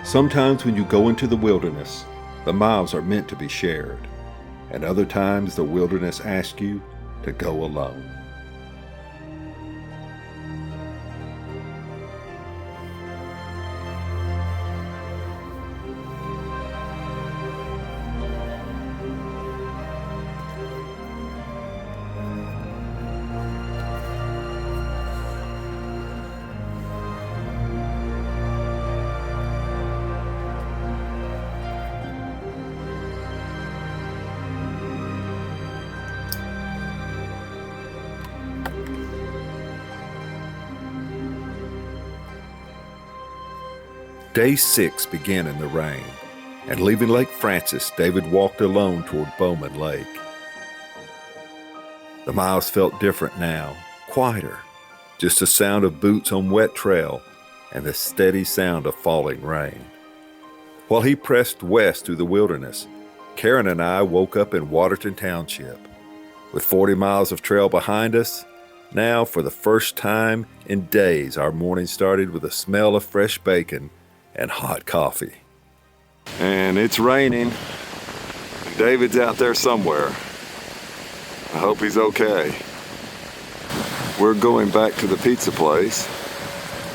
Sometimes when you go into the wilderness, the miles are meant to be shared, and other times the wilderness asks you to go alone. Day 6 began in the rain, and leaving Lake Francis, David walked alone toward Bowman Lake. The miles felt different now, quieter, just the sound of boots on wet trail and the steady sound of falling rain. While he pressed west through the wilderness, Karen and I woke up in Waterton Township. With 40 miles of trail behind us, now for the first time in days, our morning started with a smell of fresh bacon and hot coffee. And it's raining. David's out there somewhere. I hope he's okay. We're going back to the pizza place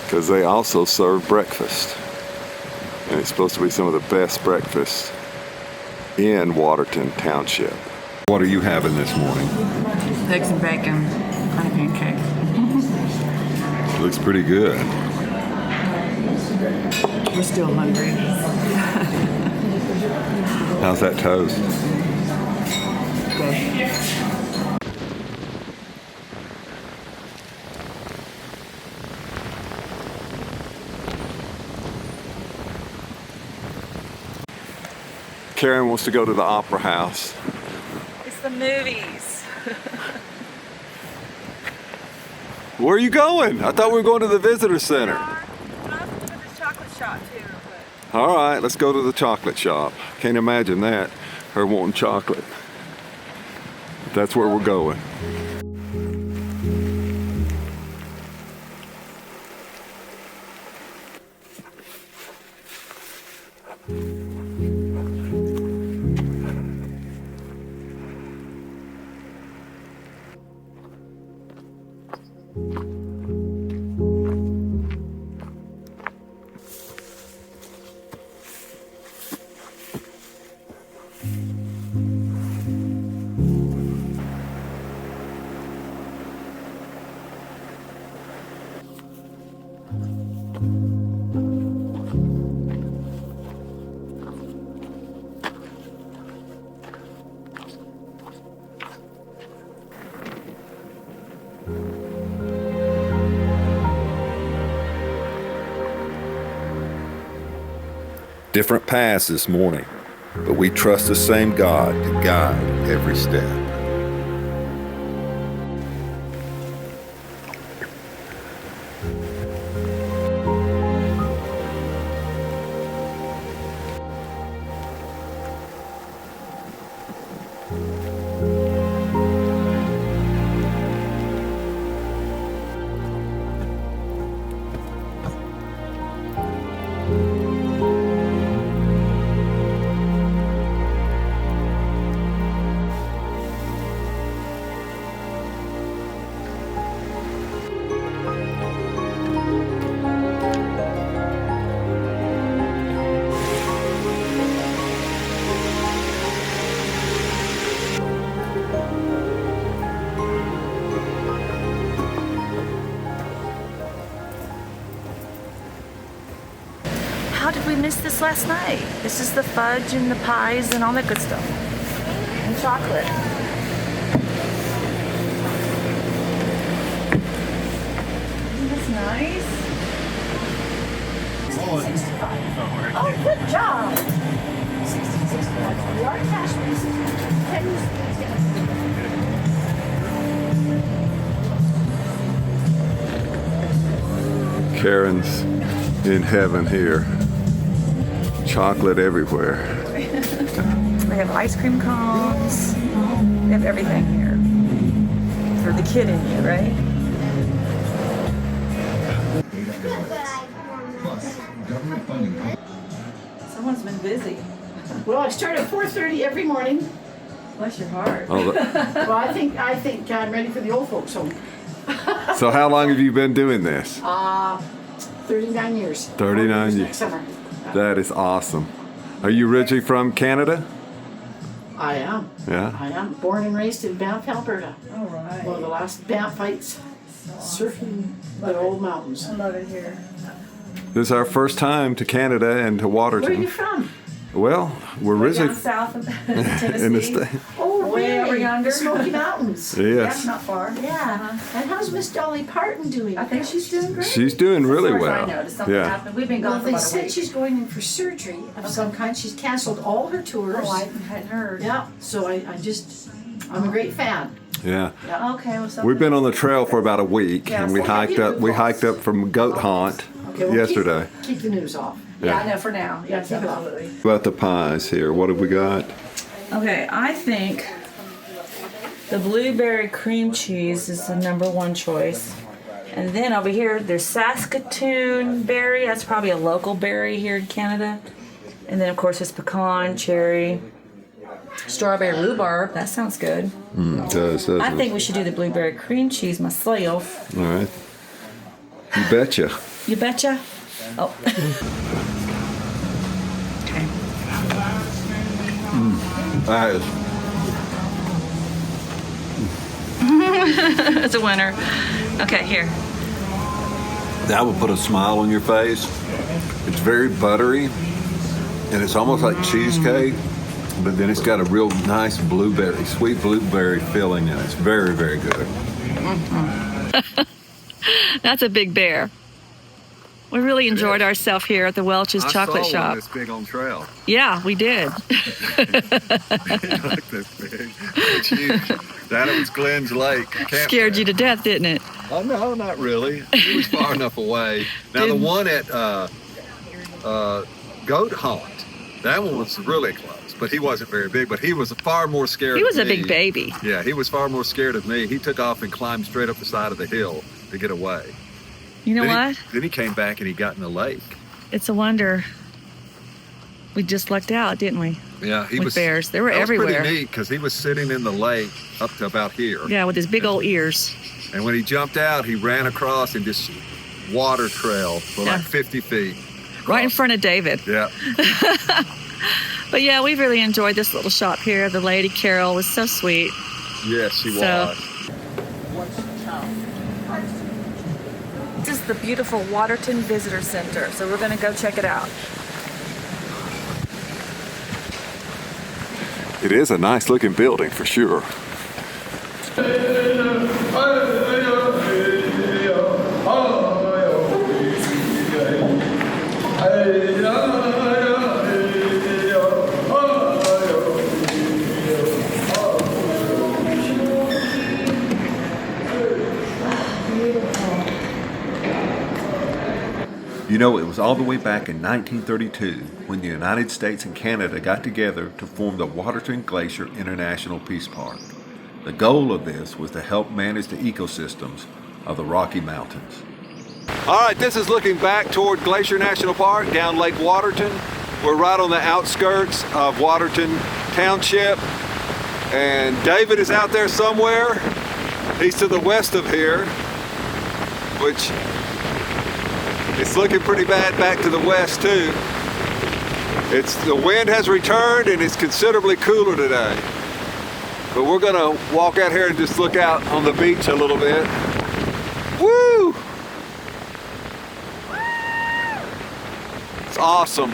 because they also serve breakfast. And it's supposed to be some of the best breakfast in Waterton Township. What are you having this morning? Eggs and bacon on a pancake. Looks pretty good. We're still hungry. How's that toast? Good. Karen wants to go to the Opera House. It's the movies. Where are you going? I thought we were going to the visitor center. All right, let's go to the chocolate shop. Can't imagine that, her wanting chocolate. That's where we're going. Different paths this morning, but we trust the same God to guide every step. How did we miss this last night? This is the fudge and the pies and all that good stuff. And chocolate. Isn't this nice? Oh, good job. 1665. We are cash Karen's in heaven here. Chocolate everywhere. We have ice cream cones. We have everything here. For the kid in you, right? Plus, government funding. busy. Well, I start at 4:30 every morning. Bless your heart. Oh, Well, I think I'm ready for the old folks home. so how long have you been doing this? 39 years. 39 years. Next summer. That is awesome. Are you originally from Canada? I am. Yeah. I am born and raised in Banff, Alberta. All right. One of the last Banffites surfing the old mountains. I love it here. This is our first time to Canada and to Where are you Waterton. from? Well, we're Down originally south of Tennessee. in the state. Oh, Way over really? yonder. The Smoky Mountains. Yes. Yeah, not far. Yeah. And how's Miss Dolly Parton doing? I think she's doing great. She's doing really As far well. as I know, something Yeah. happened. We've been Well, gone for they about a said week. she's going in for surgery of some kind. She's canceled all her tours. Oh, I hadn't heard. Yeah. So I'm a great fan. Yeah. Yeah. Okay, well, something. We've been on the trail for about a week, Yeah, and we so hiked up. We hiked up from Goat Haunt Okay, well, yesterday. Keep the news off. Yeah, I know for now. Yeah, Yeah. absolutely. About the pies here. What have we got? Okay, I think the blueberry cream cheese is the #1 choice. And then over here, there's Saskatoon berry. That's probably a local berry here in Canada. And then, of course, there's pecan, cherry, strawberry rhubarb. That sounds good. It does. I think we should do the blueberry cream cheese myself. All right. You betcha. You betcha. Oh. Okay. That is. It's a winner. Okay, here. That will put a smile on your face. It's very buttery, and it's almost like cheesecake, but then it's got a real nice blueberry, sweet blueberry filling in it. It's very, very good. That's a big bear. We really enjoyed ourselves here at the Welch's Chocolate Shop. This big on trail. Yeah, we did. Look this big. It's huge. That was Glenn's Lake. Scared you to death, didn't it? Oh no, not really. He was far enough away. Now the one at Goat Haunt, that one was really close, but he wasn't very big. But he was far more scared. He was of a me. big baby. Yeah, he was far more scared of me. He took off and climbed straight up the side of the hill to get away. You know what? Then he came back and he got in the lake. It's a wonder. We just lucked out, didn't we? Yeah, he With was. bears. They were that everywhere. was pretty neat because he was sitting in the lake up to about here. Yeah, with his big old ears. And when he jumped out, he ran across and just water trail for like 50 feet. Right in front of David. Yeah. But yeah, we really enjoyed this little shop here. The lady Carol was so sweet. Yes, she So- was. This is the beautiful Waterton Visitor Center, so we're going to go check it out. It is a nice looking building for sure. You know, it was all the way back in 1932 when the United States and Canada got together to form the Waterton Glacier International Peace Park. The goal of this was to help manage the ecosystems of the Rocky Mountains. All right, this is looking back toward Glacier National Park down Lake Waterton. We're right on the outskirts of Waterton Township, and David is out there somewhere. He's to the west of here, which it's looking pretty bad back to the west too. The wind has returned and it's considerably cooler today. But we're gonna walk out here and just look out on the beach a little bit. Woo! It's awesome.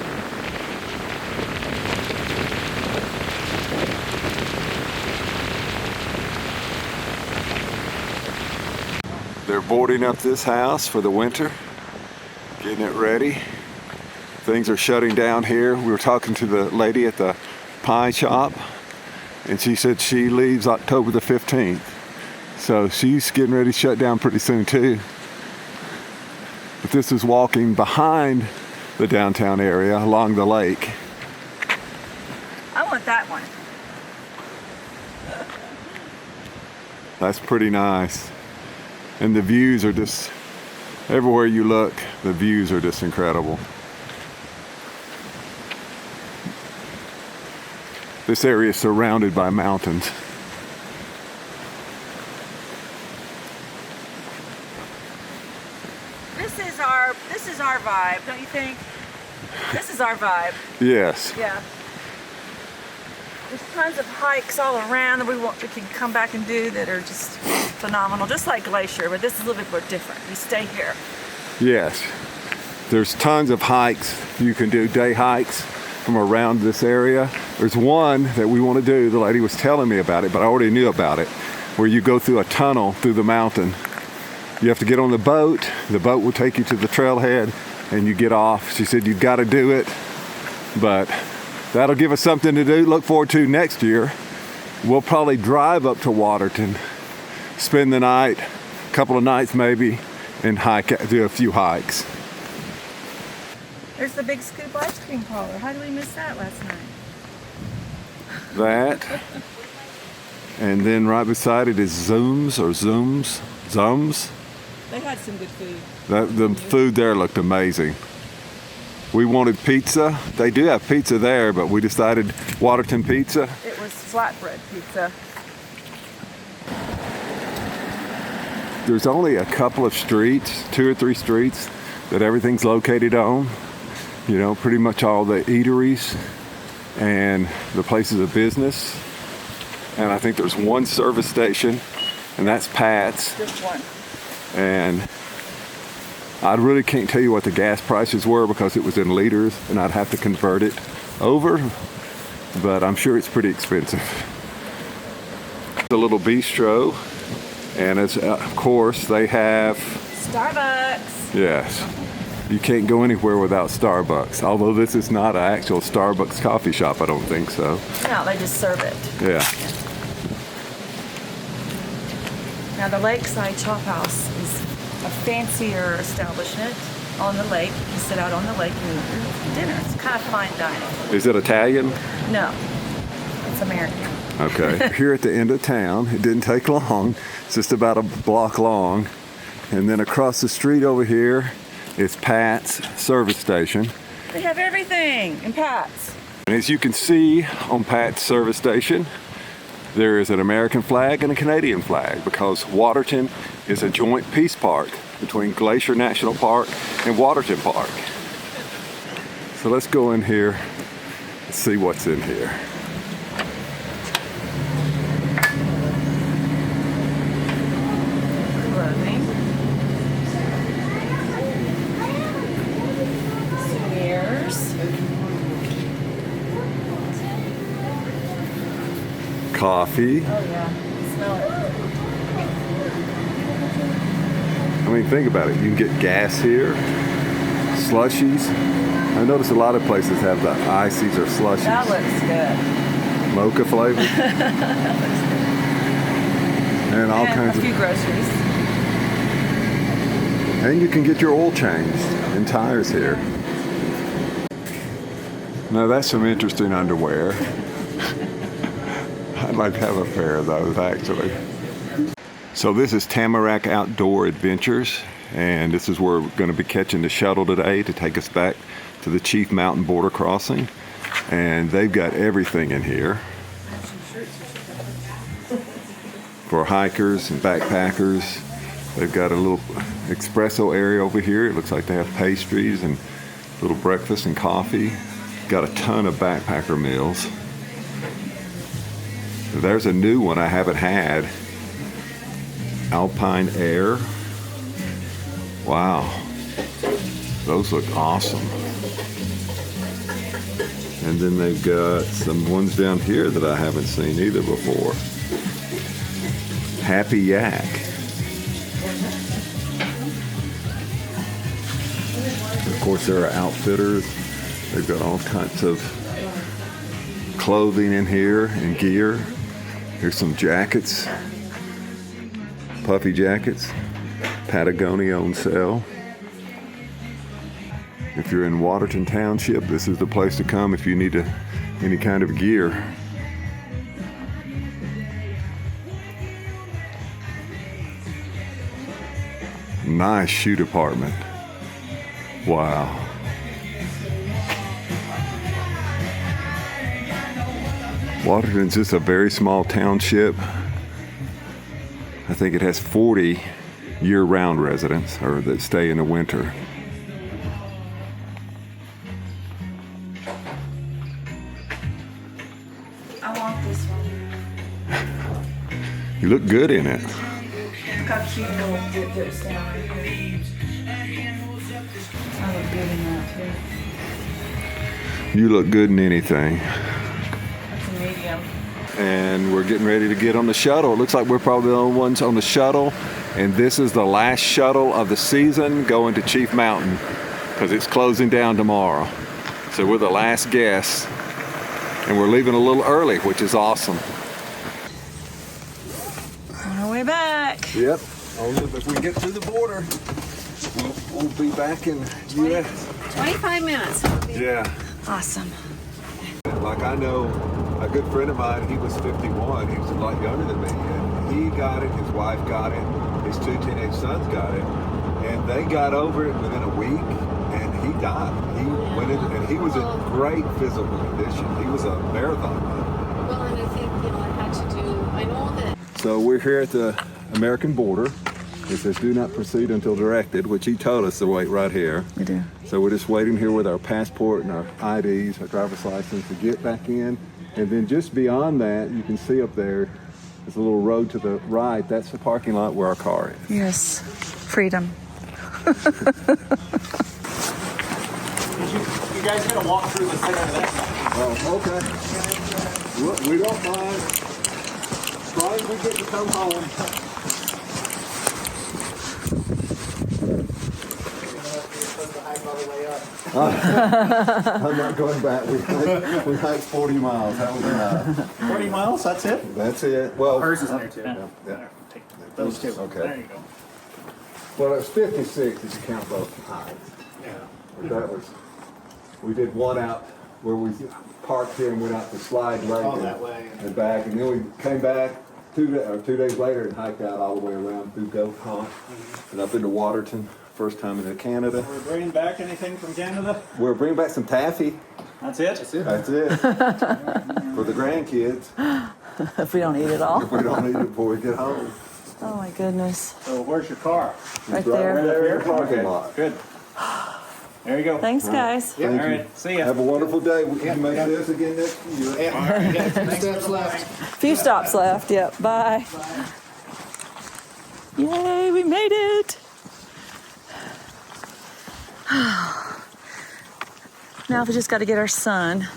They're boarding up this house for the winter. Getting it ready. Things are shutting down here. We were talking to the lady at the pie shop, and she said she leaves October the 15th. So she's getting ready to shut down pretty soon too. But this is walking behind the downtown area along the lake. I want that one. That's pretty nice. And the views are just, everywhere you look, the views are just incredible. This area is surrounded by mountains. This is our vibe, don't you think? This is our vibe. Yes. Yeah. There's tons of hikes all around that we can come back and do that are just phenomenal, just like Glacier, but this is a little bit more different. You stay here. Yes. There's tons of hikes. You can do day hikes from around this area. There's one that we want to do. The lady was telling me about it, but I already knew about it, where you go through a tunnel through the mountain. You have to get on the boat. The boat will take you to the trailhead and you get off. She said you've got to do it, but that'll give us something to do, look forward to next year. We'll probably drive up to Waterton, spend the night, a couple of nights maybe, and do a few hikes. There's the Big Scoop ice cream parlor. How did we miss that last night? That, and then right beside it is Zooms. They had some good food. The food there looked amazing. We wanted pizza. They do have pizza there, but we decided Waterton pizza. It was flatbread pizza. There's only a couple of streets, 2 or 3 streets, that everything's located on. You know, pretty much all the eateries and the places of business. And I think there's one service station, and that's Pat's. Just one. And I really can't tell you what the gas prices were because it was in liters and I'd have to convert it over, but I'm sure it's pretty expensive. The little bistro, and it's, of course, they have Starbucks. Yes. You can't go anywhere without Starbucks, although this is not an actual Starbucks coffee shop, I don't think so. No, they just serve it. Yeah. Now the Lakeside Chop House is a fancier establishment on the lake. You can sit out on the lake and eat dinner. It's kind of fine dining. Is it Italian? No, it's American. Okay. Here at the end of town, it didn't take long. It's just about a block long. And then across the street over here is Pat's service station. They have everything in Pat's. And as you can see on Pat's service station, there is an American flag and a Canadian flag because Waterton is a joint peace park between Glacier National Park and Waterton Park. So let's go in here and see what's in here. Clothing. Souvenirs. Coffee. Oh yeah, smell it. I mean, think about it. You can get gas here, slushies. I notice a lot of places have the ices or slushies. That looks good. Mocha flavor. That looks good. And all And kinds a of. few groceries. And you can get your oil changed and tires here. Now that's some interesting underwear. I'd like to have a pair of those actually. So this is Tamarack Outdoor Adventures, and this is where we're going to be catching the shuttle today to take us back to the Chief Mountain border crossing. And they've got everything in here for hikers and backpackers. They've got a little espresso area over here. It looks like they have pastries and little breakfast and coffee. Got a ton of backpacker meals. There's a new one I haven't had. Alpine Air. Wow. Those look awesome. And then they've got some ones down here that I haven't seen either before. Happy Yak. Of course, there are outfitters. They've got all kinds of clothing in here and gear. Here's some jackets. Puffy jackets. Patagonia on sale. If you're in Waterton Township, this is the place to come if you need any kind of gear. Nice shoe department. Wow. Waterton's just a very small township. I think it has 40 year-round residents, or that stay in the winter. I want this one. You look good in it. Look how cute little dip dips down right here. I look good in that too. You look good in anything. That's a medium. And we're getting ready to get on the shuttle. It looks like we're probably the only ones on the shuttle. And this is the last shuttle of the season going to Chief Mountain because it's closing down tomorrow. So we're the last guests. And we're leaving a little early, which is awesome. On our way back. Yep. Only if we get to the border, we'll be back in U.S. 25 minutes. Yeah. Awesome. Like I know a good friend of mine, he was 51. He was a lot younger than me. And he got it, his wife got it, his 2 teenage sons got it. And they got over it within a week, and he died. He went in, and he was in great physical condition. He was a marathon runner. Well, and I think, I had to do, I know that. So we're here at the American border. It says do not proceed until directed, which he told us to wait right here. We do. So we're just waiting here with our passport and our IDs, our driver's license to get back in. And then just beyond that, you can see up there, there's a little road to the right. That's the parking lot where our car is. Yes. Freedom. You guys gotta walk through the center of that. Oh, okay. We don't mind. As long as we get to come home. I'm not going back. We hiked 40 miles. That was enough. 40 miles, that's it? That's it. Well, Hers is there too. yeah. Take those two. Okay. There you go. Well, it was 56 if you count both hikes. Yeah. But that was, we did one out where we parked here and went out to Slide Lake Oh, that way. and back, and then we came back 2 days later and hiked out all the way around through Goat Hunt and up into Waterton. First time in Canada. We're bringing back anything from Canada? We're bringing back some taffy. That's it? That's it. For the grandkids. If we don't eat it all. If we don't eat it before we get home. Oh my goodness. So where's your car? Right It's there. there in the Okay, parking lot. good. There you go. Thanks, guys. Thank All you. right, see ya. Have a wonderful day. We can make this again next year. All right, yeah. Steps left. Few stops left. Yep. Bye. Yay, we made it. Now we just got to get our son.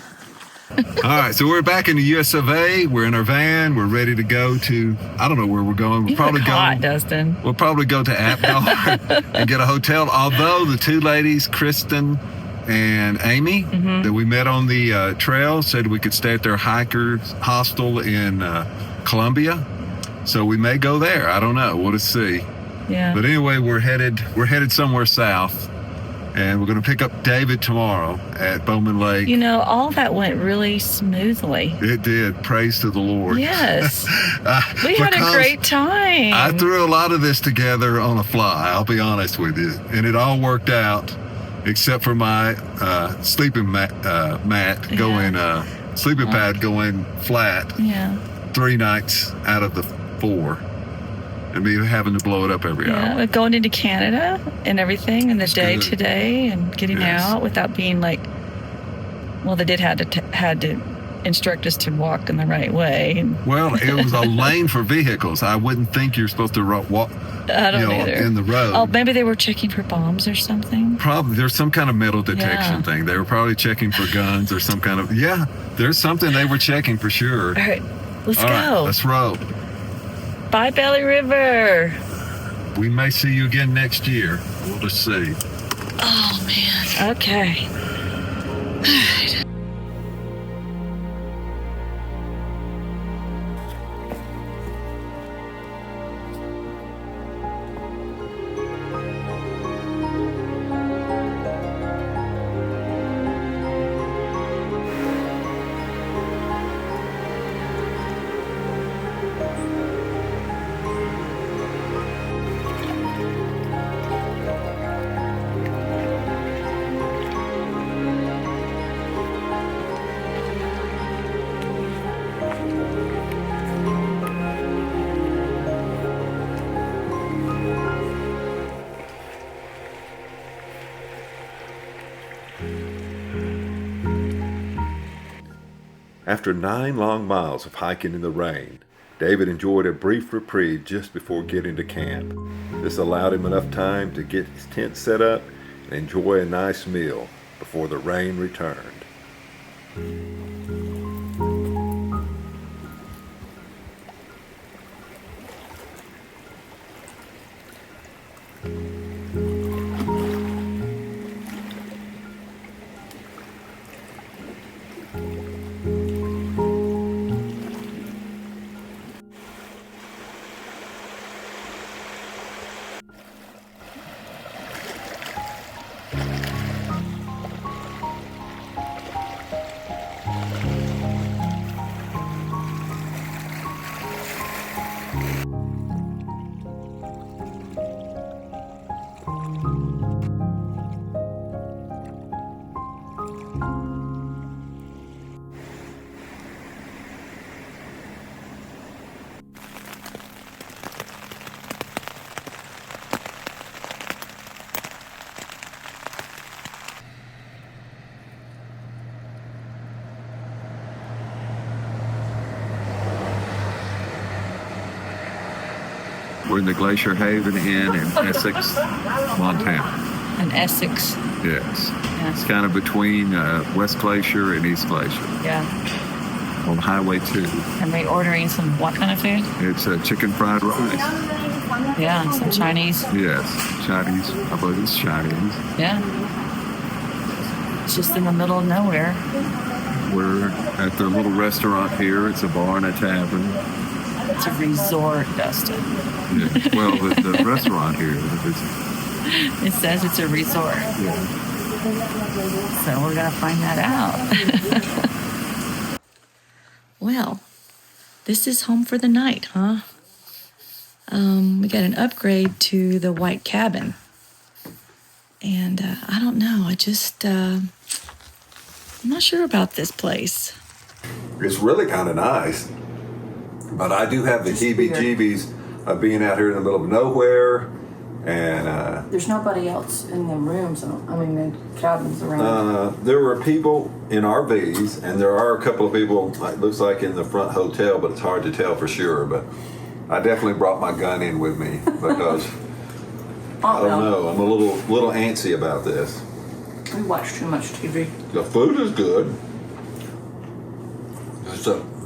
All right, so we're back in the US of A. We're in our van. We're ready to go to, I don't know where we're going. We'll probably Dustin. We'll probably go to Apgar and get a hotel. Although the 2 ladies, Kristen and Amy, that we met on the trail, said we could stay at their hikers hostel in Columbia. So we may go there. I don't know. We'll just see. Yeah. But anyway, we're headed somewhere south, and we're going to pick up David tomorrow at Bowman Lake. You know, all that went really smoothly. It did. Praise to the Lord. Yes. We had a great time. I threw a lot of this together on a fly, I'll be honest with you. And it all worked out, except for my sleeping sleeping pad going flat Yeah. 3 nights out of the 4. And me having to blow it up every hour. Yeah, going into Canada and everything, and the day good. today, and getting Yes. out without being like. Well, they did had to instruct us to walk in the right way. And Well, it was a lane for vehicles. I wouldn't think you're supposed to walk I don't either. in the road. Oh, maybe they were checking for bombs or something. Probably there's some kind of metal detection Yeah. thing. They were probably checking for guns or some kind of there's something they were checking for sure. All right, let's All go. right, let's roll. Bye, Belly River. We may see you again next year. We'll just see. Oh man. Okay. After 9 long miles of hiking in the rain, David enjoyed a brief reprieve just before getting to camp. This allowed him enough time to get his tent set up and enjoy a nice meal before the rain returned. We're in the Glacier Haven Inn in Essex, Montana. In Essex. Yes. Yes. It's kind of between West Glacier and East Glacier Yeah. on Highway 2. And we ordering some what kind of food? It's chicken fried rice. Yeah, some Chinese. Yes, Chinese. I believe it's Chinese. Yeah. It's just in the middle of nowhere. We're at the little restaurant here. It's a bar and a tavern. It's a resort, Dustin. Yeah. Well, the restaurant here is. It says it's a resort. Yeah. So we're going to find that out. Well, this is home for the night, huh? We got an upgrade to the white cabin. And I don't know. I'm not sure about this place. It's really kind of nice. But I do have the heebie-jeebies of being out here in the middle of nowhere. And There's nobody else in the rooms, the cabins around. there were people in RVs, and there are a couple of people, it looks like in the front hotel, but it's hard to tell for sure. But I definitely brought my gun in with me because I don't know, I'm a little antsy about this. We watch too much TV. The food is good.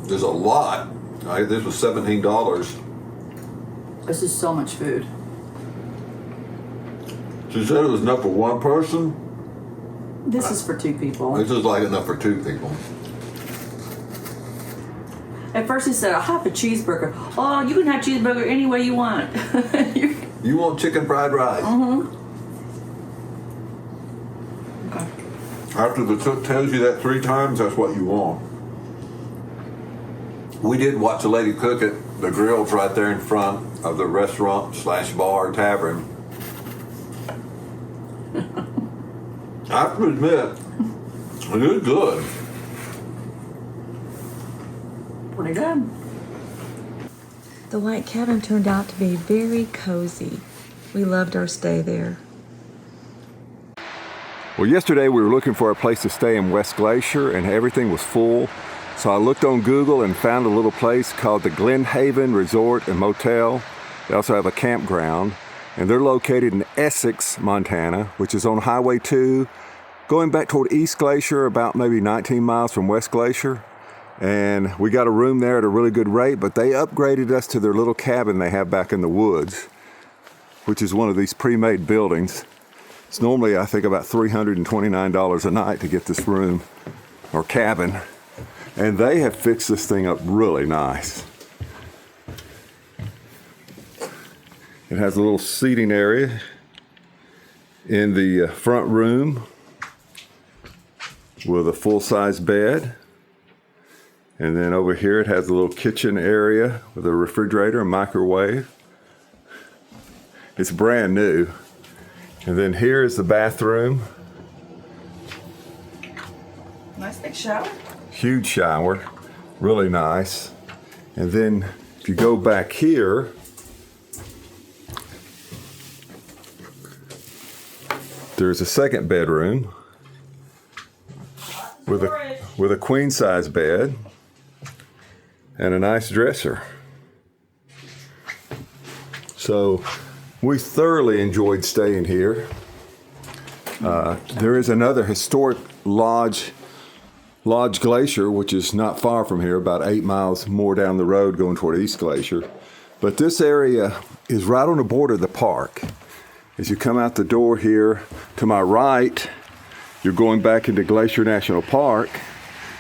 There's a lot. This was $17. This is so much food. She said it was enough for one person. This is for 2 people. This is like enough for 2 people. At first he said, I'll have a cheeseburger. Oh, you can have cheeseburger any way you want. You want chicken fried rice? Mm-hmm. Okay. After the cook tells you that 3 times, that's what you want. We did watch a lady cook it. The grill's right there in front of the restaurant/bar tavern. I have to admit, it is good. Pretty good. The white cabin turned out to be very cozy. We loved our stay there. Well, yesterday we were looking for a place to stay in West Glacier, and everything was full. So I looked on Google and found a little place called the Glen Haven Resort and Motel. They also have a campground, and they're located in Essex, Montana, which is on Highway 2, going back toward East Glacier, about maybe 19 miles from West Glacier. And we got a room there at a really good rate, but they upgraded us to their little cabin they have back in the woods, which is one of these pre-made buildings. It's normally, I think, about $329 a night to get this room or cabin. And they have fixed this thing up really nice. It has a little seating area in the front room with a full-size bed. And then over here it has a little kitchen area with a refrigerator and microwave. It's brand new. And then here is the bathroom. Nice big shower. Huge shower, really nice. And then if you go back here, there's a second bedroom with a queen size bed. and a nice dresser. So we thoroughly enjoyed staying here. There is another historic lodge Glacier, which is not far from here, about 8 miles more down the road going toward East Glacier. But this area is right on the border of the park. As you come out the door here, to my right, you're going back into Glacier National Park,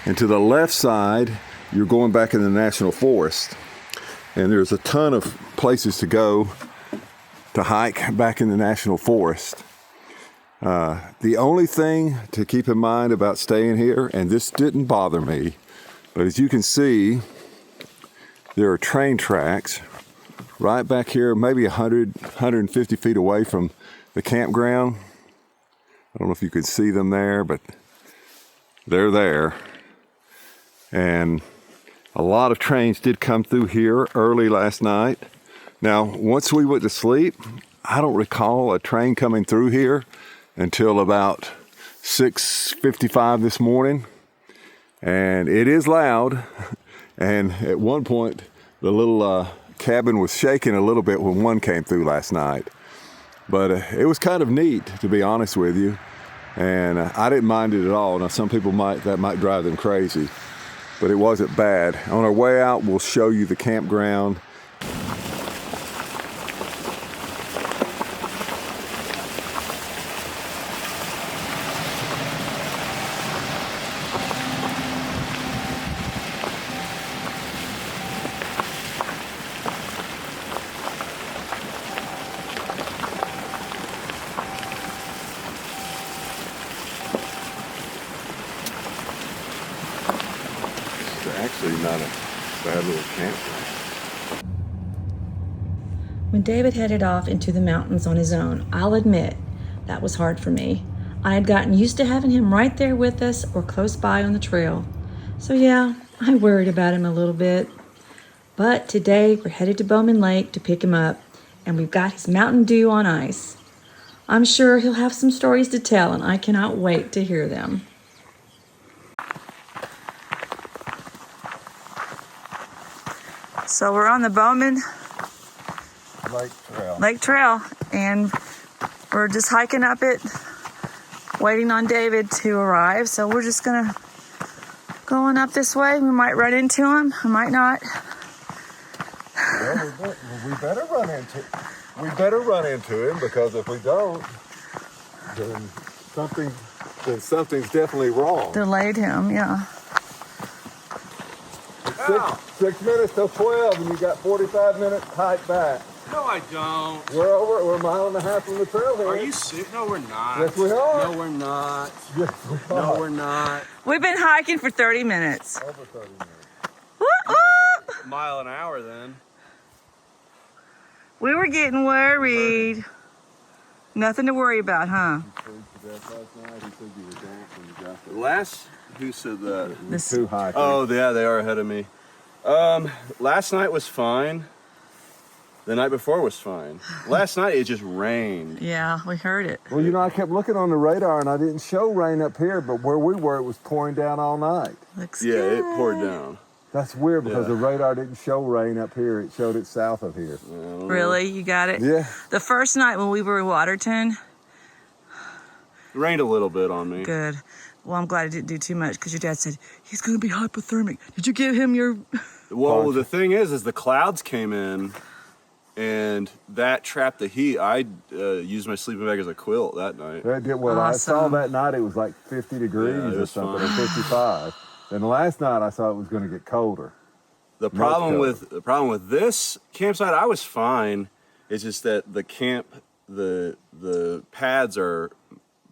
and to the left side, you're going back in the National Forest. And there's a ton of places to go to hike back in the National Forest. The only thing to keep in mind about staying here, and this didn't bother me, but as you can see, there are train tracks right back here, maybe 150 feet away from the campground. I don't know if you can see them there, but they're there. And a lot of trains did come through here early last night. Now, once we went to sleep, I don't recall a train coming through here until about 6:55 this morning. And it is loud. And at one point, the little cabin was shaking a little bit when one came through last night. But it was kind of neat, to be honest with you. And I didn't mind it at all. Now, some people that might drive them crazy, but it wasn't bad. On our way out, we'll show you the campground. Actually not a bad little campground. When David headed off into the mountains on his own, I'll admit that was hard for me. I had gotten used to having him right there with us or close by on the trail. So yeah, I worried about him a little bit. But today we're headed to Bowman Lake to pick him up, and we've got his Mountain Dew on ice. I'm sure he'll have some stories to tell, and I cannot wait to hear them. So we're on the Bowman Lake Trail, and we're just hiking up it, waiting on David to arrive. So we're just going up this way. We might run into him, we might not. Well, we better run into him, because if we don't, then something's definitely wrong. Delayed him, yeah. 6 minutes till 12, and you got 45 minutes hike back. No, I don't. We're a mile and a half from the trailhead. Are you serious? No, we're not. Yes, we are. No, we're not. Yes, we are. No, we're not. We've been hiking for 30 minutes. Over 30 minutes. A mile an hour then. We were getting worried. Nothing to worry about, huh? Who said that? This, Too high. Oh, yeah, they are ahead of me. Last night was fine. The night before was fine. Last night it just rained. yeah, we heard it. Well, I kept looking on the radar, and I didn't show rain up here, but where we were, it was pouring down all night. Looks Yeah, good. it poured down. That's weird, because Yeah. the radar didn't show rain up here. It showed it south of here. Really? You got it? Yeah. The first night when we were in Waterton, It rained a little bit on me. good. Well, I'm glad it didn't do too much, because your dad said, he's going to be hypothermic. Did you give him your... Well, the thing is the clouds came in, and that trapped the heat. I used my sleeping bag as a quilt that night. That did well. I saw Awesome. that night it was like 50 degrees Yeah, it or was something, fine. or 55. Then last night I saw it was going to get colder. The problem with this campsite, I was fine. It's just that the the pads are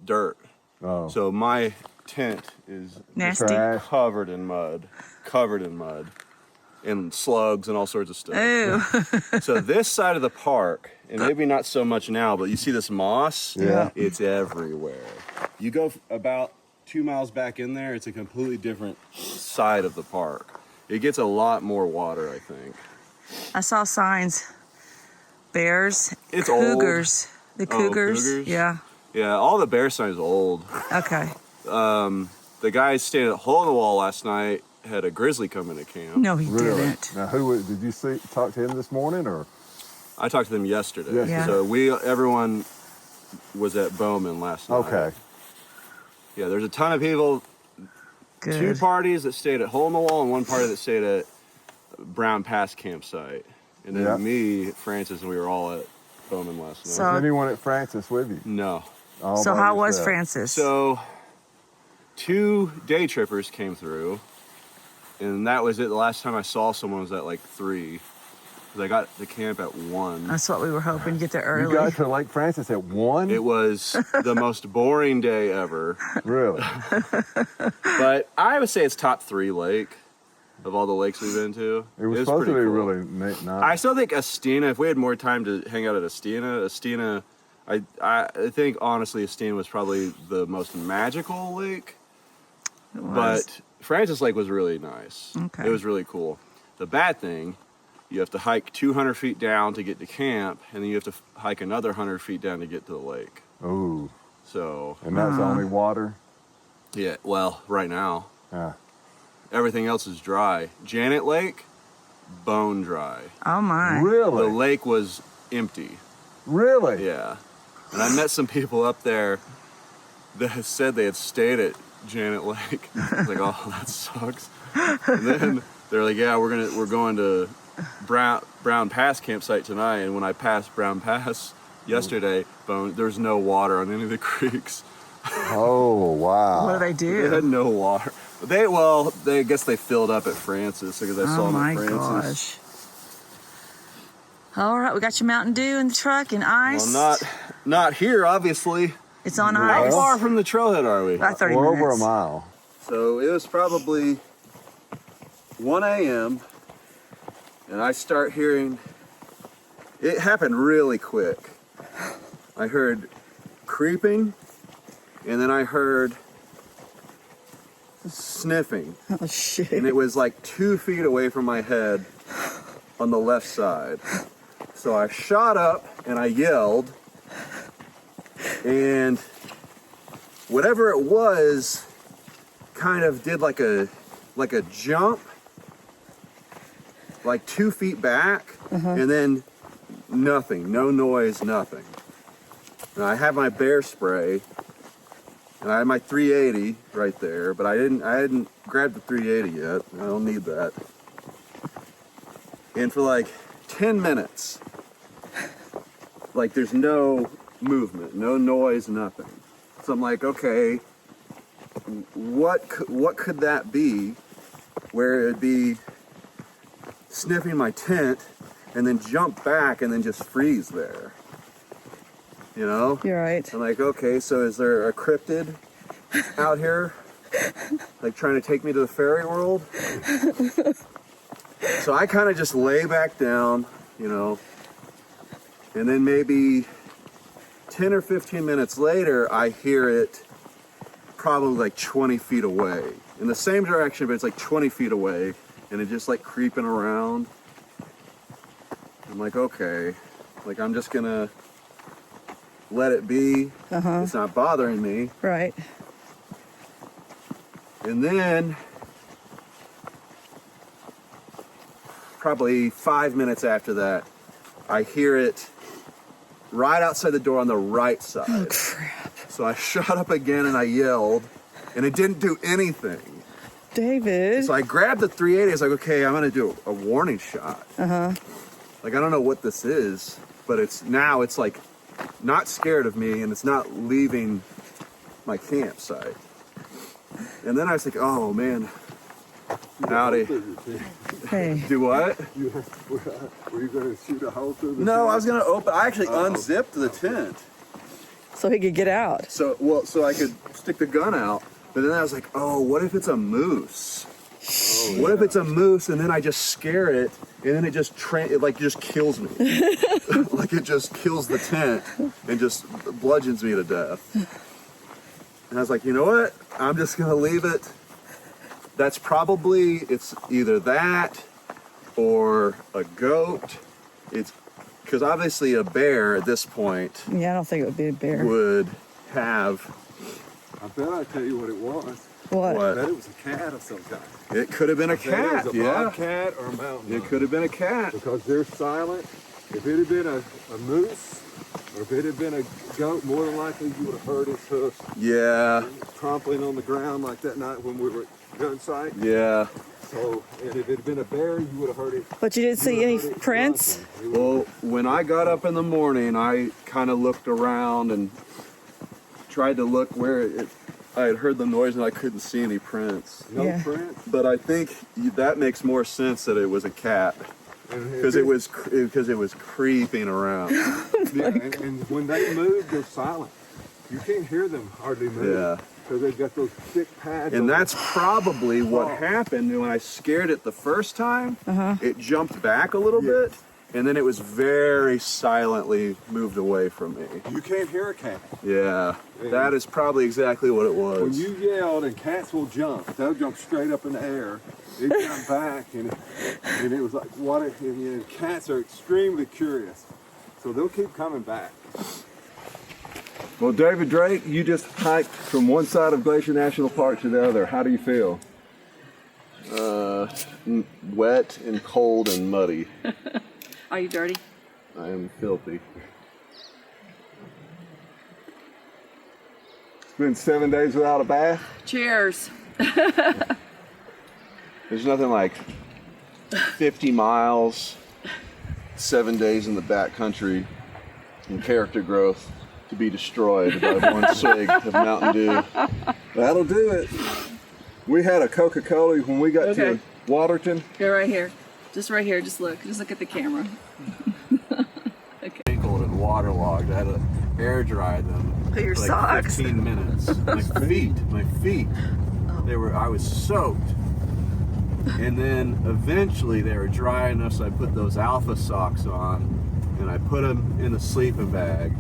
dirt. Oh. So my tent is Nasty. Trash. covered in mud, and slugs and all sorts of stuff. Ooh. So this side of the park, and maybe not so much now, but you see this moss? Yeah. It's everywhere. You go about 2 miles back in there, it's a completely different side of the park. It gets a lot more water, I think. I saw signs. Bears. It's old. Cougars. The cougars. cougars? Yeah. Yeah, all the bear signs old. Okay. The guy stayed at Hole in the Wall last night. had a grizzly come into camp. No, he Really? didn't. Now, did you talk to him this morning, or? I talked to them yesterday. Yes. Yeah. So everyone was at Bowman last night. Okay. Yeah, there's a ton of people. Good. 2 parties that stayed at Hole in the Wall and 1 party that stayed at Brown Pass campsite. And then Yeah. me, Francis, and we were all at Bowman last night. So- Was anyone at Francis with you? No. All So by how was yourself? Francis? So 2 day trippers came through, and that was it. The last time I saw someone was at like 3. 'Cause I got to camp at 1. That's what we were hoping to get there You early. got to Lake Francis at 1? It was the most boring day ever. Really? But I would say it's top 3 lake of all the lakes we've been to. It was supposed to be pretty cool. really nice. I still think Estina, if we had more time to hang out at Estina, I think honestly Estina was probably the most magical lake. It was. But Francis Lake was really nice. Okay. It was really cool. The bad thing, you have to hike 200 feet down to get to camp, and then you have to hike another 100 feet down to get to the lake. Ooh. So, And that's only water? yeah, well, right now, Yeah. everything else is dry. Janet Lake, bone dry. Oh my. The Really? lake was empty. Really? Yeah. And I met some people up there that said they had stayed at Janet Lake. I was like, oh, that sucks. And then they're like, yeah, we're going to Brown Pass campsite tonight. And when I passed Brown Pass yesterday, there's no water on any of the creeks. Oh, wow. What did I do? They had no water. I guess they filled up at Francis because I saw Oh them my at Francis. gosh. All right, we got your Mountain Dew in the truck and ice. Well, not here, obviously. It's on How ice. far from the trailhead are we? About 30 We're minutes. over a mile. So it was probably 1 a.m. and I start hearing, it happened really quick. I heard creeping, and then I heard sniffing, Oh shit. and it was like 2 feet away from my head on the left side. So I shot up and I yelled, and whatever it was kind of did like a jump, like 2 feet back, and then nothing, no noise, nothing. And I have my bear spray, and I had my 380 right there, but I hadn't grabbed the 380 yet. I don't need that. And for like 10 minutes, like there's no movement, no noise, nothing. So I'm like, okay, what could that be? Where it'd be sniffing my tent and then jump back and then just freeze there. You know? You're right. I'm like, okay, so is there a cryptid out here? Like trying to take me to the fairy world? So I kind of just lay back down, you know, and then maybe 10 or 15 minutes later, I hear it probably like 20 feet away. In the same direction, but it's like 20 feet away, and it's just like creeping around. I'm like, okay, like I'm just gonna let it be. It's not bothering me. Right. And then, probably 5 minutes after that, I hear it right outside the door on the right side. Oh crap. So I shot up again and I yelled, and it didn't do anything. David. So I grabbed the 380. I was like, okay, I'm gonna do a warning shot. Like, I don't know what this is, but it's like not scared of me, and it's not leaving my campsite. And then I was like, oh man, howdy. Hey. Do what? Were you going to shoot a hole through the No, I was gonna open. I actually unzipped the tent, So he could get out. so I could stick the gun out. But then I was like, oh, what if it's a moose? What if it's a moose and then I just scare it and then it just kills me? Like it just kills the tent and just bludgeons me to death. And I was like, you know what? I'm just gonna leave it. It's either that or a goat. It's because obviously a bear at this point Yeah, I don't think it would be a bear. would have I bet I tell you what it was. What? I bet it was a cat of some kind. It could have been a I bet it cat. was a Yeah. bobcat or a mountain It lion. could have been a cat. Because they're silent. If it had been a moose, or if it had been a goat, more than likely you would have heard its hoofs Yeah. trampling on the ground like that night when we were at gun sight. Yeah. So, and if it had been a bear, you would have heard it. But you didn't see any prints? Well, when I got up in the morning, I kind of looked around and tried to look where I had heard the noise and I couldn't see any prints. No Yeah. print. But I think that makes more sense that it was a cat because it was creeping around. Yeah, and when they move, they're silent. You can't hear them hardly move. Yeah. Because they've got those thick pads. And on that's probably what Oh. happened when I scared it the first time. It jumped back a little bit, and then it was very silently moved away from me. them. You can't hear a cat. Yeah, that is probably exactly what it When was. you yelled, and cats will jump. They'll jump straight up in the air. It jumped back, and it was like what? And cats are extremely curious, so they'll keep coming back. Well, David Drake, you just hiked from one side of Glacier National Park to the other. How do you feel? Wet and cold and muddy. Are you dirty? I am filthy. It's been 7 days without a bath. Cheers. There's nothing like 50 miles, 7 days in the backcountry, and character growth to be destroyed by one swig of Mountain Dew. That'll do it. We had a Coca-Cola when we got Okay. to Waterton. Go right here. Just right here. Just look. Just look at the camera. Wrinkled and waterlogged. I had to air dry them. Put your for like socks. 15 minutes. My feet. I was soaked. And then eventually they were dry enough, so I put those Alpha socks on and I put them in the sleeping bag.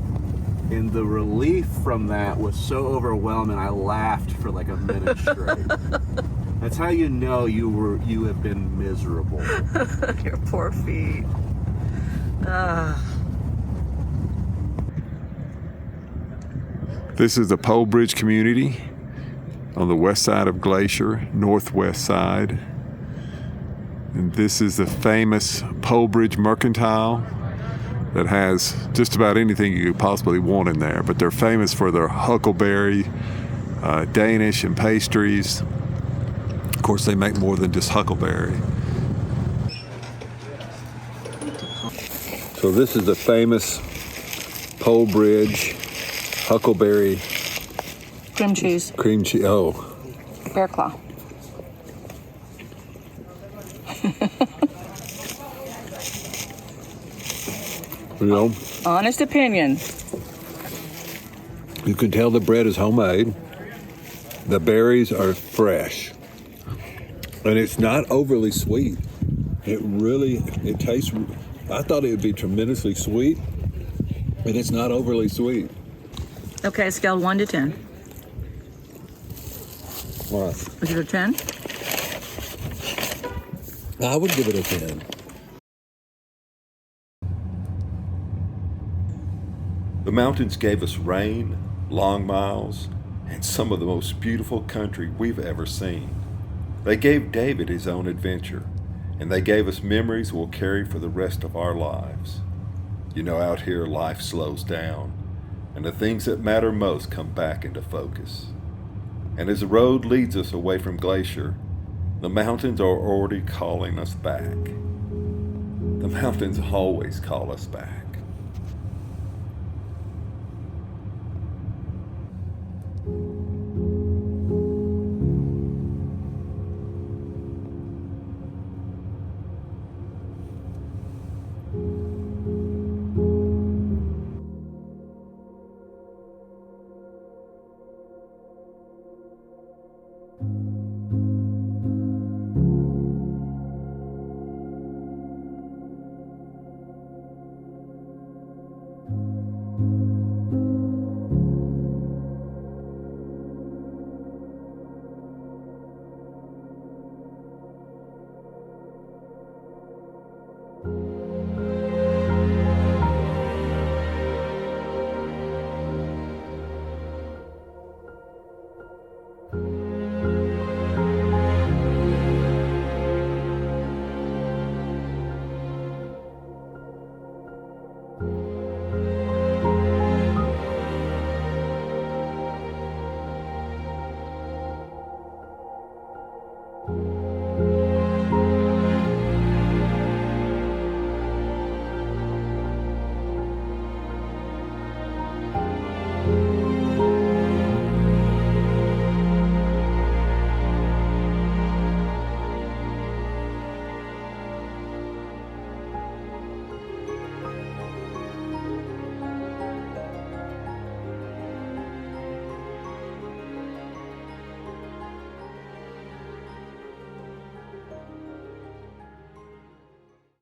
And the relief from that was so overwhelming, I laughed for like a minute straight. That's how you know you have been miserable. Your poor feet. This is the Polebridge community on the west side of Glacier, northwest side. And this is the famous Polebridge Mercantile that has just about anything you could possibly want in there. But they're famous for their Huckleberry, Danish, and pastries. Of course, they make more than just Huckleberry. So this is the famous Polebridge Huckleberry Cream cheese. cream cheese. Oh, Bear claw. you know, Honest opinion. you can tell the bread is homemade. The berries are fresh. And it's not overly sweet. It tastes, I thought it would be tremendously sweet, but it's not overly sweet. Okay, scale 1 to 10. Wow. Is it a 10? I would give it a 10. The mountains gave us rain, long miles, and some of the most beautiful country we've ever seen. They gave David his own adventure, and they gave us memories we'll carry for the rest of our lives. You know, out here life slows down, and the things that matter most come back into focus. And as the road leads us away from Glacier, the mountains are already calling us back. The mountains always call us back.